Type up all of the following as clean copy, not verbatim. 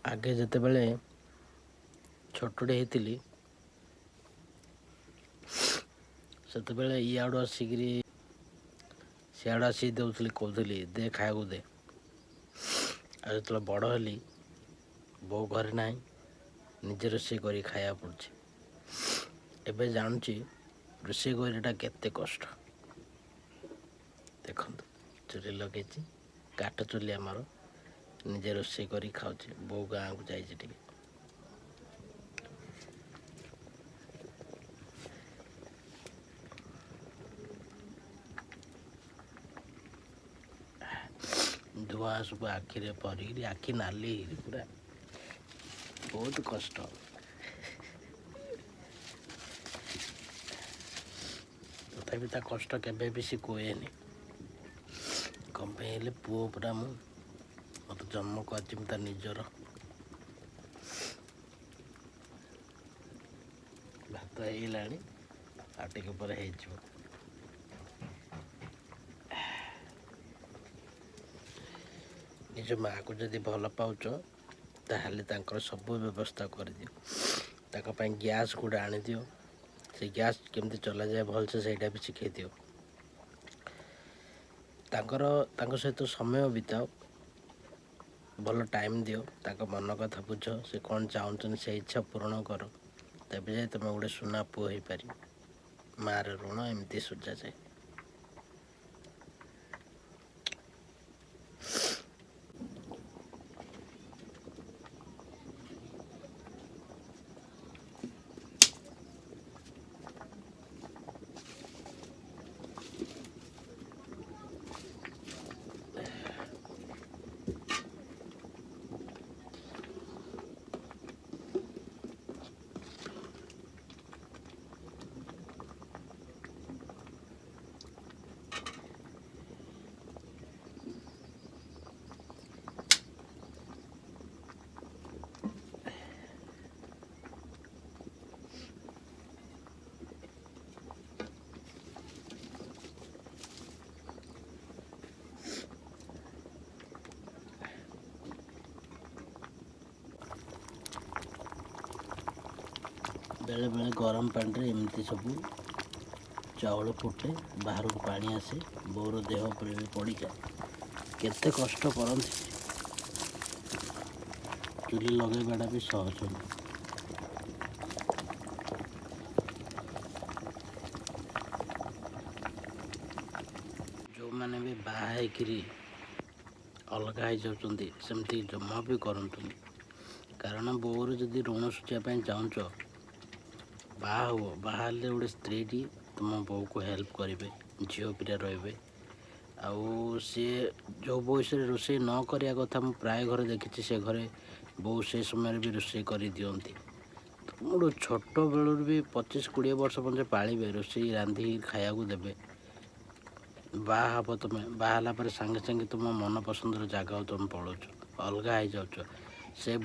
ଆଗେ ଯେତେବେଳେ ଛୋଟଟେ ହେଇଥିଲି ସେତେବେଳେ ଇଆଡ଼ୁ ଆସିକିରି ସିଆଡ଼ୁ ଆସିକି ଦେଉଥିଲି, କହୁଥିଲି ଦେ ଖାଇବାକୁ ଦେ। ଆଉ ଯେତେବେଳେ ବଡ଼ ହେଲି, ବୋଉ ଘରେ ନାହିଁ, ନିଜେ ରୋଷେଇ କରି ଖାଇବାକୁ ପଡ଼ୁଛି। ଏବେ ଜାଣୁଛି ରୋଷେଇ କରିବାଟା କେତେ କଷ୍ଟ। ଦେଖନ୍ତୁ, ଚୁଲି ଲଗେଇଛି, କାଠ ଚୁଲି ଆମର, ନିଜେ ରୋଷେଇ କରି ଖାଉଛି। ବୋଉ ଗାଁକୁ ଯାଇଛି ଟିକେ। ଧୂଆଁ ସବୁ ଆଖିରେ ପଡ଼ିକିରି ଆଖି ନାଲି ପୁରା, ବହୁତ କଷ୍ଟ। ତଥାପି ତା କଷ୍ଟ କେବେ ବି ସେ କୁହେନି। କ'ଣ ପାଇଁ ହେଲେ ପୁଅ ପୁରା ମୋତେ ଜନ୍ମ କରିଛି, ମୁଁ ତା ନିଜର। ଭାତ ହେଇଗଲାଣି, ଆଉ ଟିକେ ପରେ ହେଇଯିବ। ନିଜ ମାଆକୁ ଯଦି ଭଲ ପାଉଛ ତାହେଲେ ତାଙ୍କର ସବୁ ବ୍ୟବସ୍ଥା କରିଦିଅ। ତାଙ୍କ ପାଇଁ ଗ୍ୟାସ୍ ଗୋଟେ ଆଣିଦିଅ, ସେ ଗ୍ୟାସ୍ କେମିତି ଚଲାଯାଏ ଭଲସେ ସେଇଟା ବି ଶିଖାଇ ଦିଅ। ତାଙ୍କ ସହିତ ସମୟ ବିତାଅ, ଭଲ ଟାଇମ୍ ଦିଅ, ତାଙ୍କ ମନ କଥା ବୁଝ, ସେ କ'ଣ ଚାହୁଁଛନ୍ତି ସେ ଇଚ୍ଛା ପୂରଣ କର। ତେବେ ଯାଇ ତୁମେ ଗୋଟେ ସୁନା ପୁଅ ହେଇପାରିବ। ମାଆର ଋଣ ଏମିତି ସୁଝାଯାଏ। ବେଳେବେଳେ ଗରମ ପାଣିରେ ଏମିତି ସବୁ ଚାଉଳ ଫୁଟେ, ବାହାରକୁ ପାଣି ଆସେ, ବୋଉର ଦେହ ଉପରେ ବି ପଡ଼ିଯାଏ। କେତେ କଷ୍ଟ କରନ୍ତି। ଚୁଲି ଲଗାଇବାଟା ବି ସହଜ ନୁହେଁ। ଯେଉଁମାନେ ବି ବାହା ହେଇକିରି ଅଲଗା ହେଇଯାଉଛନ୍ତି ସେମିତି ଜମା ବି କରନ୍ତୁନି। କାରଣ ବୋଉର ଯଦି ଋଣ ଶୁଝିବା ପାଇଁ ଚାହୁଁଛ, ବାହା ହୁଅ। ବାହା ହେଲେ ଗୋଟେ ସ୍ତ୍ରୀଟି ତୁମ ବୋଉକୁ ହେଲ୍ପ କରିବେ, ଝିଅ ପିଲା ରହିବେ। ଆଉ ସିଏ ଯେଉଁ ବୟସରେ ରୋଷେଇ ନ କରିବା କଥା, ମୁଁ ପ୍ରାୟ ଘରେ ଦେଖିଛି, ସେ ଘରେ ବୋଉ ସେ ସମୟରେ ବି ରୋଷେଇ କରିଦିଅନ୍ତି। ତୁମଠୁ ଛୋଟ ବେଳରୁ ବି 25-20 ବର୍ଷ ପର୍ଯ୍ୟନ୍ତ ପାଳିବେ, ରୋଷେଇ ରାନ୍ଧିକି ଖାଇବାକୁ ଦେବେ। ବାହା ହେବ, ତୁମେ ବାହା ହେଲା ପରେ ସାଙ୍ଗେ ସାଙ୍ଗେ ତୁମ ମନ ପସନ୍ଦର ଜାଗାକୁ ତୁମେ ପଳାଉଛ, ଅଲଗା ହେଇଯାଉଛ। ସେଇ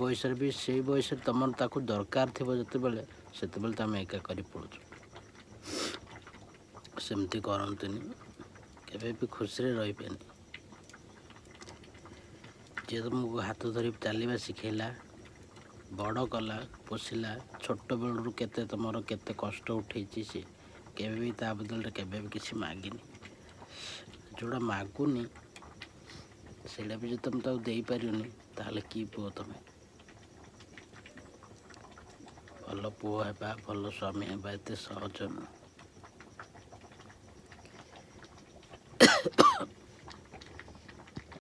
ବୟସରେ ତୁମର ତାକୁ ଦରକାର ଥିବ ସେତେବେଳେ ତୁମେ ଏକା କରି ପଡ଼ୁଛ। ସେମିତି କରନ୍ତୁନି, କେବେ ବି ଖୁସିରେ ରହିବେନି। ଯିଏ ତୁମକୁ ହାତ ଧରି ଚାଲିବା ଶିଖେଇଲା, ବଡ଼ କଲା, ପୋଷିଲା, ଛୋଟ ବେଳରୁ ତୁମର କେତେ କଷ୍ଟ ଉଠେଇଛି, ସେ କେବେ ବି ତା ବଦଳରେ କେବେ ବି କିଛି ମାଗିନି। ଯେଉଁଟା ମାଗୁନି ସେଇଟା ବି ଯଦି ତୁମେ ତାକୁ ଦେଇପାରିବନି, ତାହେଲେ କି ପୁଅ ତୁମେ? ଭଲ ପୁଅ ହେବା, ଭଲ ସ୍ୱାମୀ ହେବା ଏତେ ସହଜ ନୁହେଁ।